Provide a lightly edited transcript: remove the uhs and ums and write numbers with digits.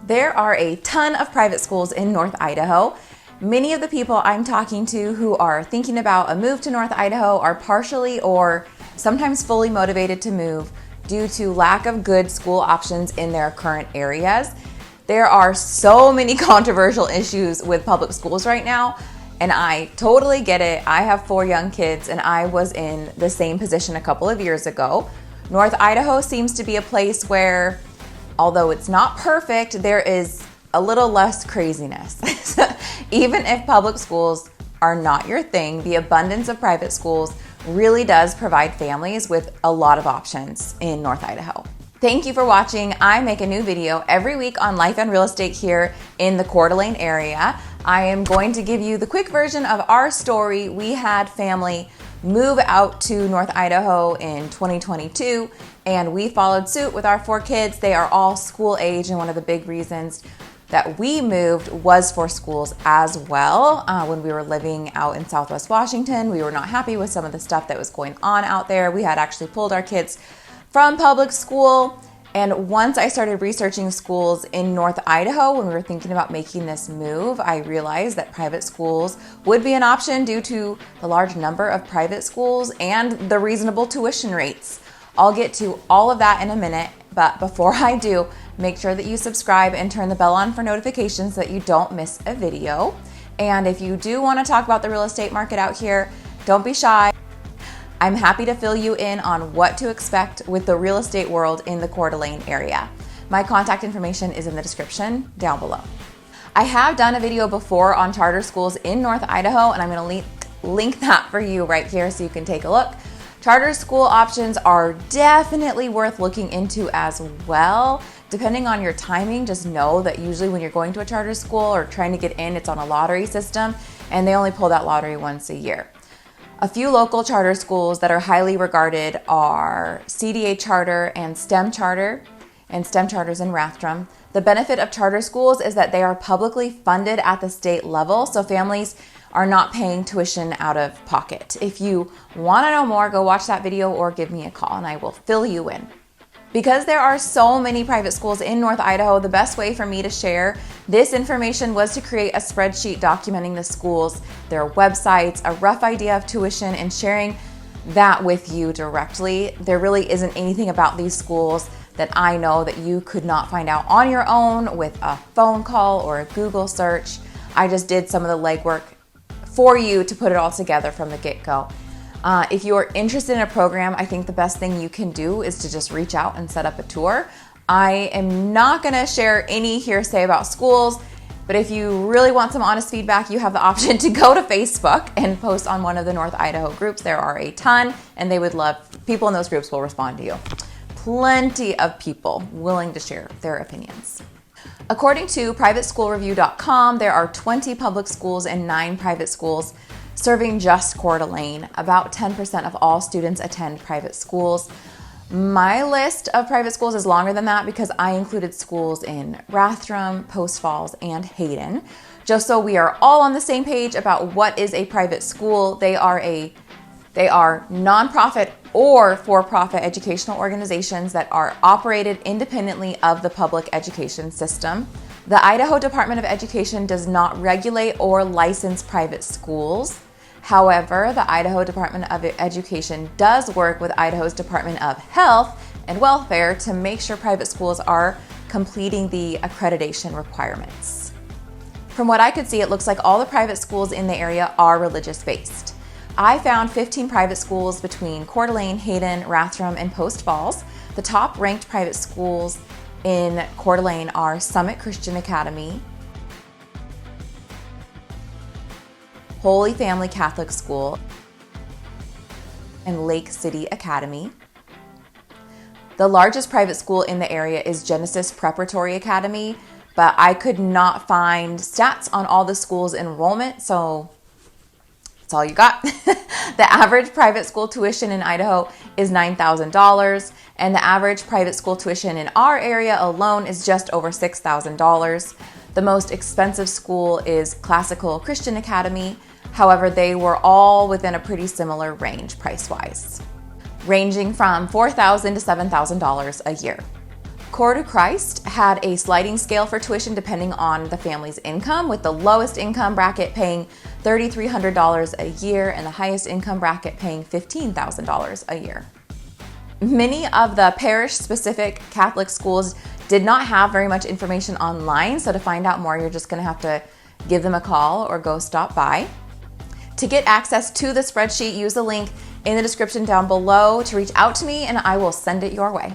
There are a ton of private schools in North Idaho. Many of the people I'm talking to who are thinking about a move to North Idaho are partially or sometimes fully motivated to move due to lack of good school options in their current areas. There are so many controversial issues with public schools right now, and I totally get it. I have 4 young kids, and I was in the same position a couple of years ago. North Idaho seems to be a place where, although it's not perfect, there is a little less craziness. Even if public schools are not your thing, the abundance of private schools really does provide families with a lot of options in North Idaho. Thank you for watching. I make a new video every week on life and real estate here in the Coeur d'Alene area. I am going to give you the quick version of our story. We had family move out to North Idaho in 2022, and we followed suit with our 4 kids. They are all school age, and one of the big reasons that we moved was for schools as well. When we were living out in Southwest Washington, we were not happy with some of the stuff that was going on out there. We had actually pulled our kids from public school. And once I started researching schools in North Idaho, when we were thinking about making this move, I realized that private schools would be an option due to the large number of private schools and the reasonable tuition rates. I'll get to all of that in a minute, but before I do, make sure that you subscribe and turn the bell on for notifications so that you don't miss a video. And if you do want to talk about the real estate market out here, don't be shy. I'm happy to fill you in on what to expect with the real estate world in the Coeur d'Alene area. My contact information is in the description down below. I have done a video before on charter schools in North Idaho, and I'm going to link that for you right here so you can take a look. Charter school options are definitely worth looking into as well. Depending on your timing, just know that usually when you're going to a charter school or trying to get in, it's on a lottery system, and they only pull that lottery once a year. A few local charter schools that are highly regarded are CDA Charter and STEM Charter, and STEM Charter's in Rathdrum. The benefit of charter schools is that they are publicly funded at the state level, so families are not paying tuition out of pocket. If you want to know more, go watch that video or give me a call and I will fill you in. Because there are so many private schools in North Idaho, the best way for me to share this information was to create a spreadsheet documenting the schools, their websites, a rough idea of tuition, and sharing that with you directly. There really isn't anything about these schools that I know that you could not find out on your own with a phone call or a Google search. I just did some of the legwork for you to put it all together from the get-go. If you are interested in a program, I think the best thing you can do is to just reach out and set up a tour. I am not going to share any hearsay about schools, but if you really want some honest feedback, you have the option to go to Facebook and post on one of the North Idaho groups. There are a ton, and they would love, people in those groups will respond to you. Plenty of people willing to share their opinions. According to privateschoolreview.com, there are 20 public schools and 9 private schools serving just Coeur d'Alene. About 10% of all students attend private schools. My list of private schools is longer than that because I included schools in Rathdrum, Post Falls, and Hayden. Just so we are all on the same page about what is a private school, they are nonprofit or for-profit educational organizations that are operated independently of the public education system. The Idaho Department of Education does not regulate or license private schools. However, the Idaho Department of Education does work with Idaho's Department of Health and Welfare to make sure private schools are completing the accreditation requirements. From what I could see, it looks like all the private schools in the area are religious-based. I found 15 private schools between Coeur d'Alene, Hayden, Rathdrum, and Post Falls. The top-ranked private schools in Coeur d'Alene are Summit Christian Academy, Holy Family Catholic School, and Lake City Academy. The largest private school in the area is Genesis Preparatory Academy, but I could not find stats on all the schools' enrollment, so that's all you got. The average private school tuition in Idaho is $9,000, and the average private school tuition in our area alone is just over $6,000. The most expensive school is Classical Christian Academy. However, they were all within a pretty similar range price-wise, ranging from $4,000 to $7,000 a year. Coeur to Christ had a sliding scale for tuition depending on the family's income, with the lowest income bracket paying $3,300 a year and the highest income bracket paying $15,000 a year. Many of the parish-specific Catholic schools did not have very much information online, so to find out more, you're just going to have to give them a call or go stop by. To get access to the spreadsheet, use the link in the description down below to reach out to me, and I will send it your way.